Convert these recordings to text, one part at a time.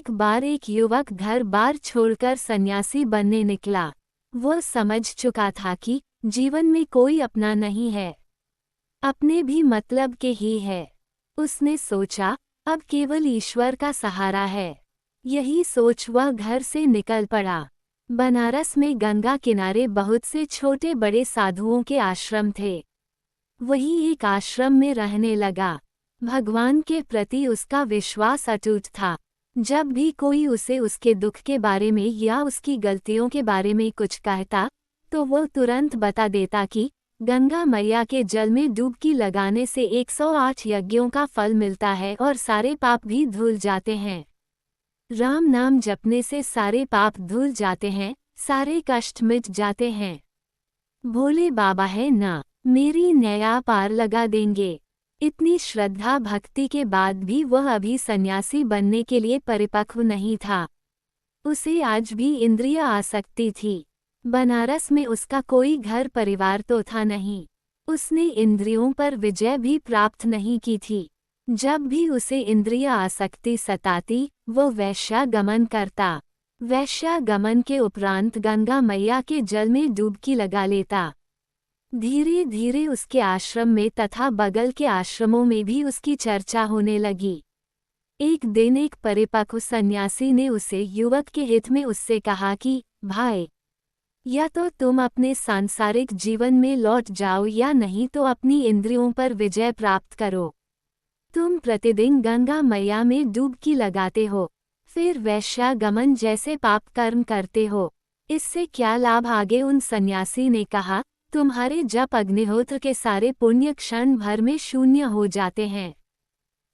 एक बार एक युवक घर बार छोड़कर सन्यासी बनने निकला। वह समझ चुका था कि जीवन में कोई अपना नहीं है, अपने भी मतलब के ही है। उसने सोचा, अब केवल ईश्वर का सहारा है। यही सोच वह घर से निकल पड़ा। बनारस में गंगा किनारे बहुत से छोटे बड़े साधुओं के आश्रम थे। वही एक आश्रम में रहने लगा। भगवान के प्रति उसका विश्वास अटूट था। जब भी कोई उसे उसके दुख के बारे में या उसकी गलतियों के बारे में कुछ कहता, तो वह तुरंत बता देता कि गंगा मैया के जल में डुबकी लगाने से 108 यज्ञों का फल मिलता है और सारे पाप भी धुल जाते हैं। राम नाम जपने से सारे पाप धुल जाते हैं, सारे कष्ट मिट जाते हैं। भोले बाबा है ना, मेरी नया पार लगा देंगे। इतनी श्रद्धा भक्ति के बाद भी वह अभी सन्यासी बनने के लिए परिपक्व नहीं था। उसे आज भी इंद्रिय आसक्ति थी। बनारस में उसका कोई घर परिवार तो था नहीं। उसने इंद्रियों पर विजय भी प्राप्त नहीं की थी। जब भी उसे इंद्रिय आसक्ति सताती, वो वैश्यागमन करता। वैश्यागमन के उपरांत गंगा मैया के जल में डुबकी लगा लेता। धीरे धीरे उसके आश्रम में तथा बगल के आश्रमों में भी उसकी चर्चा होने लगी। एक दिन एक परिपक्व सन्यासी ने उसे युवक के हित में उससे कहा कि भाई, या तो तुम अपने सांसारिक जीवन में लौट जाओ या नहीं तो अपनी इंद्रियों पर विजय प्राप्त करो। तुम प्रतिदिन गंगा मैया में डुबकी लगाते हो, फिर वैश्यागमन जैसे पाप कर्म करते हो, इससे क्या लाभ? आगे उन सन्यासी ने कहा, तुम्हारे जप अग्निहोत्र के सारे पुण्य क्षण भर में शून्य हो जाते हैं।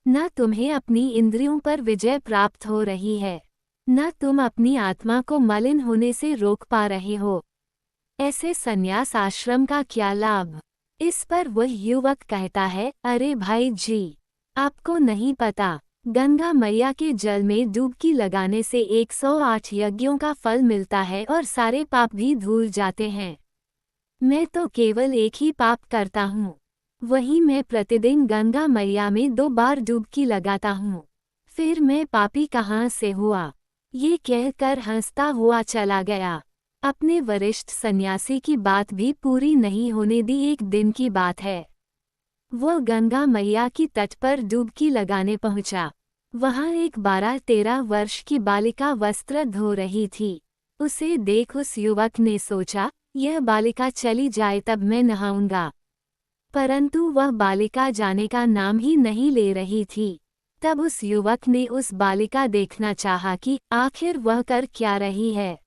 न तुम्हें अपनी इंद्रियों पर विजय प्राप्त हो रही है, न तुम अपनी आत्मा को मलिन होने से रोक पा रहे हो। ऐसे सन्यास आश्रम का क्या लाभ? इस पर वह युवक कहता है, अरे भाई जी, आपको नहीं पता, गंगा मैया के जल में डुबकी लगाने से 108 यज्ञों का फल मिलता है और सारे पाप भी धुल जाते हैं। मैं तो केवल एक ही पाप करता हूँ, वही मैं प्रतिदिन गंगा मैया में 2 बार डुबकी लगाता हूँ। फिर मैं पापी कहाँ से हुआ? ये कहकर हंसता हुआ चला गया। अपने वरिष्ठ सन्यासी की बात भी पूरी नहीं होने दी। एक दिन की बात है, वह गंगा मैया की तट पर डुबकी लगाने पहुंचा। वहां एक 12-13 वर्ष की बालिका वस्त्र धो रही थी। उसे देख उस युवक ने सोचा, यह बालिका चली जाए तब मैं नहाऊंगा। परंतु वह बालिका जाने का नाम ही नहीं ले रही थी। तब उस युवक ने उस बालिका देखना चाहा कि आखिर वह कर क्या रही है।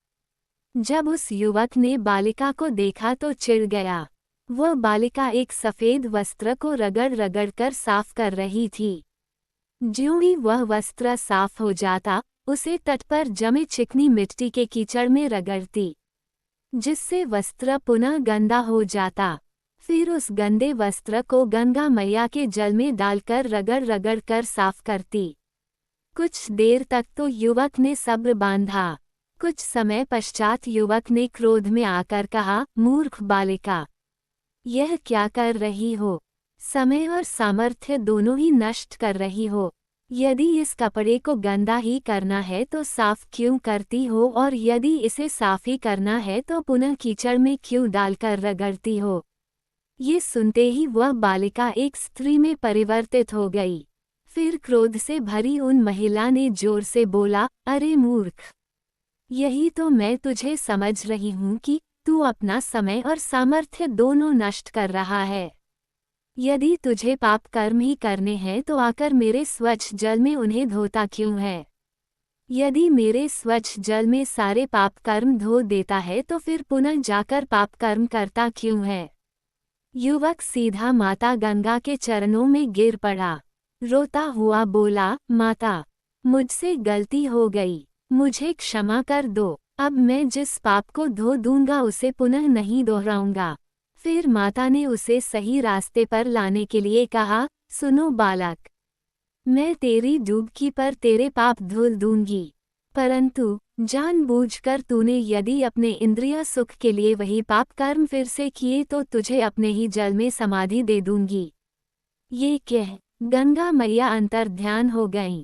जब उस युवक ने बालिका को देखा तो चिढ़ गया। वह बालिका एक सफ़ेद वस्त्र को रगड़ रगड़ कर साफ कर रही थी। ज्यों ही वह वस्त्र साफ हो जाता, उसे तट पर जमे चिकनी मिट्टी के कीचड़ में रगड़ती, जिससे वस्त्र पुनः गंदा हो जाता। फिर उस गंदे वस्त्र को गंगा मैया के जल में डालकर रगड़ रगड़ कर साफ करती। कुछ देर तक तो युवक ने सब्र बांधा। कुछ समय पश्चात युवक ने क्रोध में आकर कहा, मूर्ख बालिका, यह क्या कर रही हो? समय और सामर्थ्य दोनों ही नष्ट कर रही हो। यदि इस कपड़े को गंदा ही करना है तो साफ क्यों करती हो, और यदि इसे साफ ही करना है तो पुनः कीचड़ में क्यों डालकर रगड़ती हो? ये सुनते ही वह बालिका एक स्त्री में परिवर्तित हो गई। फिर क्रोध से भरी उन महिला ने जोर से बोला, अरे मूर्ख, यही तो मैं तुझे समझ रही हूँ कि तू अपना समय और सामर्थ्य दोनों नष्ट कर रहा है। यदि तुझे पाप कर्म ही करने हैं तो आकर मेरे स्वच्छ जल में उन्हें धोता क्यों है? यदि मेरे स्वच्छ जल में सारे पाप कर्म धो देता है तो फिर पुनः जाकर पाप कर्म करता क्यों है? युवक सीधा माता गंगा के चरणों में गिर पड़ा। रोता हुआ बोला, माता, मुझसे गलती हो गई, मुझे क्षमा कर दो। अब मैं जिस पाप को धो दूंगा उसे पुनः नहीं दोहराऊंगा। फिर माता ने उसे सही रास्ते पर लाने के लिए कहा, सुनो बालक, मैं तेरी डुबकी पर तेरे पाप धुल दूंगी, परंतु जानबूझकर तूने यदि अपने इंद्रिय सुख के लिए वही पाप कर्म फिर से किए तो तुझे अपने ही जल में समाधि दे दूंगी। ये कह गंगा मैया अंतर्ध्यान हो गईं।